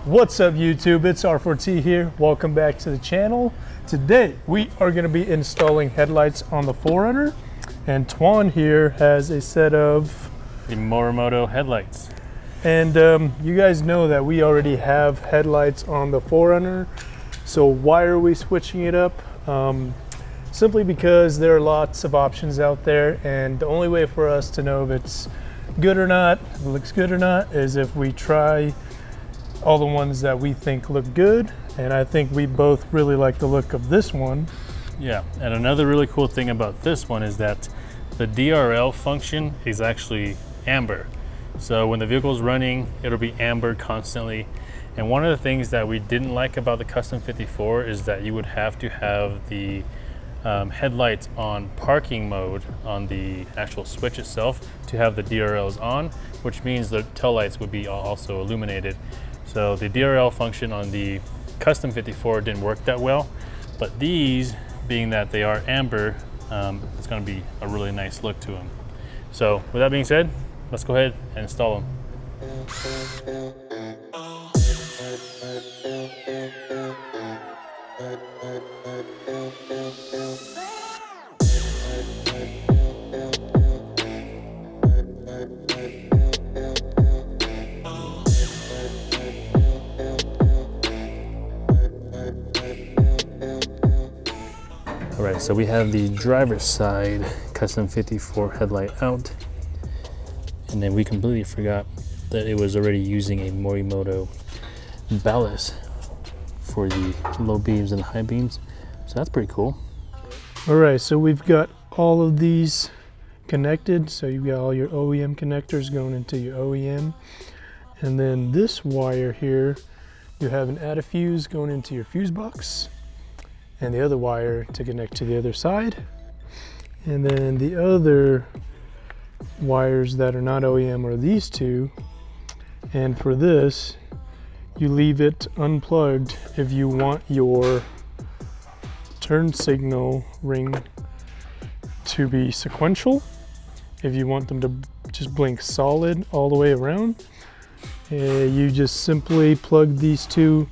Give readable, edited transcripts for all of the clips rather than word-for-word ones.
What's up YouTube, it's R4T here. Welcome back to the channel. Today we are going to be installing headlights on the 4Runner, and Tuan here has a set of the Morimoto headlights. And you guys know that we already have headlights on the 4Runner, so why are we switching it up? Simply because there are lots of options out there, and the only way for us to know if it's good or not, if it looks good or not, is if we try all the ones that we think look good. And I think we both really like the look of this one. Yeah, and another really cool thing about this one is that the DRL function is actually amber. So when the vehicle's running, it'll be amber constantly. And one of the things that we didn't like about the Custom 54 is that you would have to have the headlights on parking mode on the actual switch itself to have the DRLs on, which means the tail lights would be also illuminated. So the DRL function on the Custom 54 didn't work that well, but these, being that they are amber, it's going to be a really nice look to them. So with that being said, let's go ahead and install them. All right, so we have the driver's side Custom 54 headlight out, and then we completely forgot that it was already using a Morimoto ballast for the low beams and high beams, so that's pretty cool. All right, so we've got all of these connected. So you've got all your OEM connectors going into your OEM, and then this wire here, you have an add fuse going into your fuse box, and the other wire to connect to the other side. And then the other wires that are not OEM are these two. And for this, you leave it unplugged if you want your turn signal ring to be sequential. If you want them to just blink solid all the way around, you just simply plug these two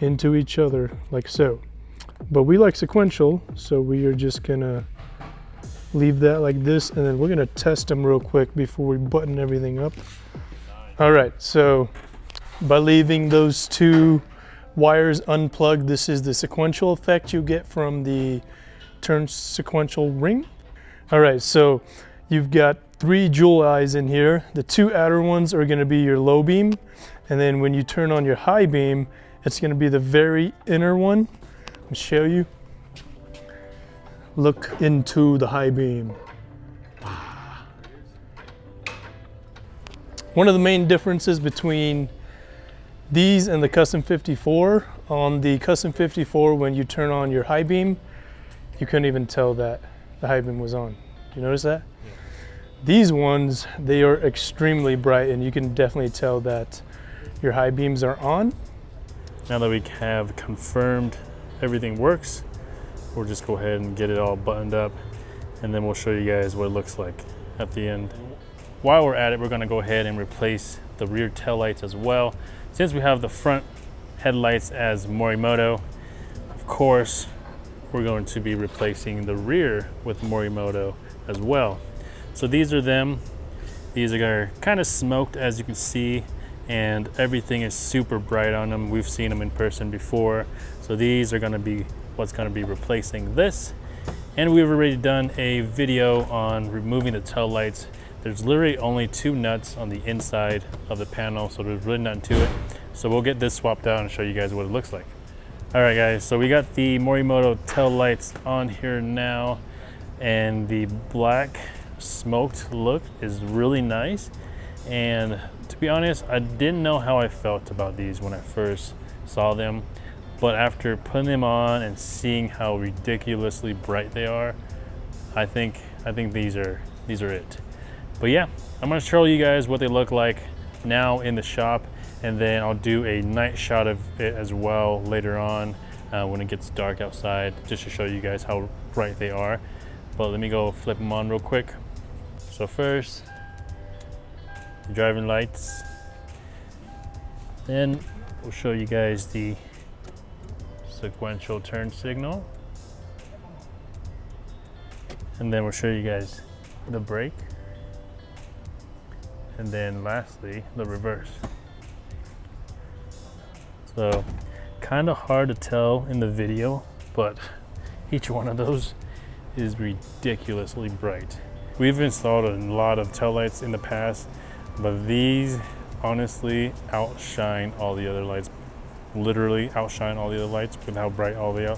into each other like so. But we like sequential, so we are just gonna leave that like this, and then we're gonna test them real quick before we button everything up. All right, so by leaving those two wires unplugged, this is the sequential effect you get from the turn sequential ring. All right, so you've got 3 jewel eyes in here. The 2 outer ones are gonna be your low beam, and then when you turn on your high beam, it's gonna be the very inner one. I'll show you. Look into the high beam. One of the main differences between these and the Custom 54, on the Custom 54, when you turn on your high beam, you couldn't even tell that the high beam was on. Do you notice that? Yeah. These ones, they are extremely bright, and you can definitely tell that your high beams are on. Now that we have confirmed everything works, we'll just go ahead and get it all buttoned up, and then we'll show you guys what it looks like at the end. While we're at it, we're going to go ahead and replace the rear tail lights as well. Since we have the front headlights as Morimoto, of course we're going to be replacing the rear with Morimoto as well. So these are them. These are kind of smoked, as you can see, and everything is super bright on them. We've seen them in person before. So these are gonna be what's gonna be replacing this. And we've already done a video on removing the tail lights. There's literally only 2 nuts on the inside of the panel, so there's really nothing to it. So we'll get this swapped out and show you guys what it looks like. All right guys, so we got the Morimoto tail lights on here now, and the black smoked look is really nice. And to be honest, I didn't know how I felt about these when I first saw them, but after putting them on and seeing how ridiculously bright they are, I think these are it. But yeah, I'm gonna show you guys what they look like now in the shop, and then I'll do a night shot of it as well later on when it gets dark outside, just to show you guys how bright they are. But let me go flip them on real quick. So first, the driving lights. Then We'll show you guys the sequential turn signal. And then we'll show you guys the brake. And then lastly, the reverse. So kind of hard to tell in the video, but each one of those is ridiculously bright. We've installed a lot of taillights in the past, but these honestly outshine all the other lights, literally outshine all the other lights with how bright all the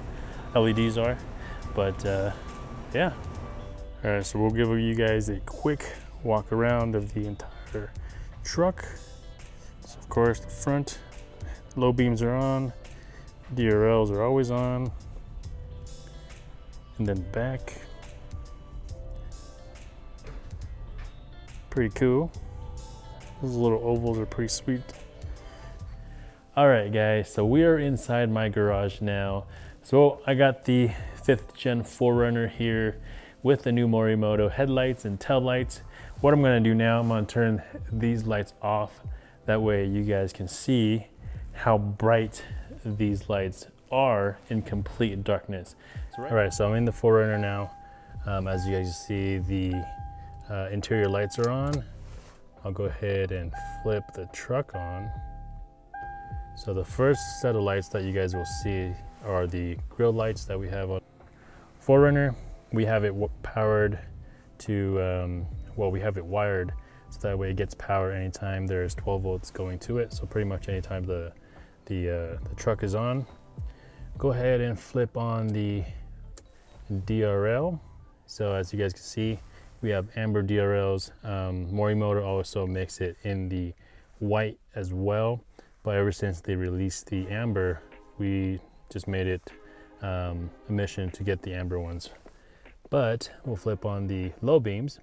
LEDs are. But yeah. All right, so we'll give you guys a quick walk around of the entire truck. So of course the front low beams are on, DRLs are always on, and then back, pretty cool. Those little ovals are pretty sweet. All right guys, so we are inside my garage now. So I got the 5th gen 4Runner here with the new Morimoto headlights and tail lights. What I'm gonna do now, I'm gonna turn these lights off. That way you guys can see how bright these lights are in complete darkness. All right, so I'm in the 4Runner now. As you guys see, the interior lights are on. I'll go ahead and flip the truck on. So the first set of lights that you guys will see are the grill lights that we have on 4Runner. We have it powered to, well, we have it wired so that way it gets power anytime there's 12 volts going to it. So pretty much anytime the truck is on. Go ahead and flip on the DRL. So as you guys can see, we have amber DRLs. Morimoto also makes it in the white as well, but ever since they released the amber, we just made it a mission to get the amber ones. But we'll flip on the low beams.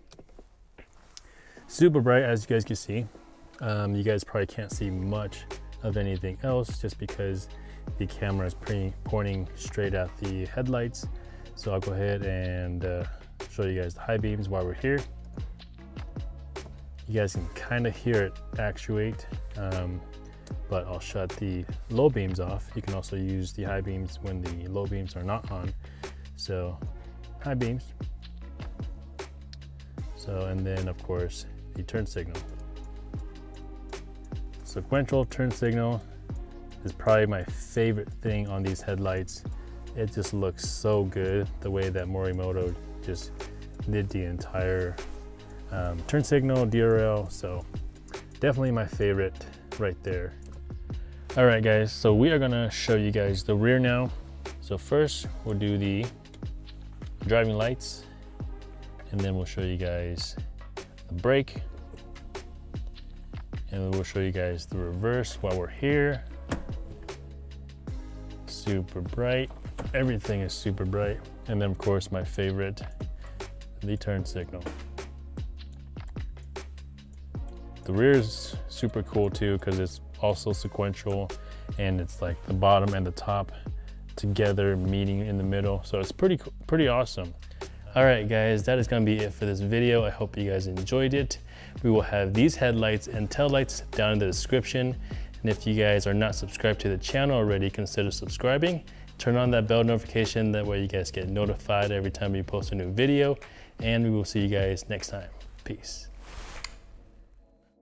Super bright, as you guys can see. You guys probably can't see much of anything else just because the camera is pointing straight at the headlights. So I'll go ahead and show you guys the high beams while we're here. You guys can kind of hear it actuate, but I'll shut the low beams off. You can also use the high beams when the low beams are not on. So high beams. So, and then of course the turn signal. Sequential turn signal is probably my favorite thing on these headlights. It just looks so good the way that Morimoto just did the entire turn signal, DRL. So definitely my favorite right there. All right guys, so we are gonna show you guys the rear now. So first we'll do the driving lights, and then we'll show you guys the brake, and then we'll show you guys the reverse while we're here. Super bright, everything is super bright. And then of course my favorite, the turn signal. The rear is super cool too because it's also sequential, and it's like the bottom and the top together meeting in the middle. So it's pretty awesome. All right guys, that is gonna be it for this video. I hope you guys enjoyed it. We will have these headlights and taillights down in the description. And if you guys are not subscribed to the channel already, consider subscribing. Turn on that bell notification, that way you guys get notified every time we post a new video. And we will see you guys next time. Peace.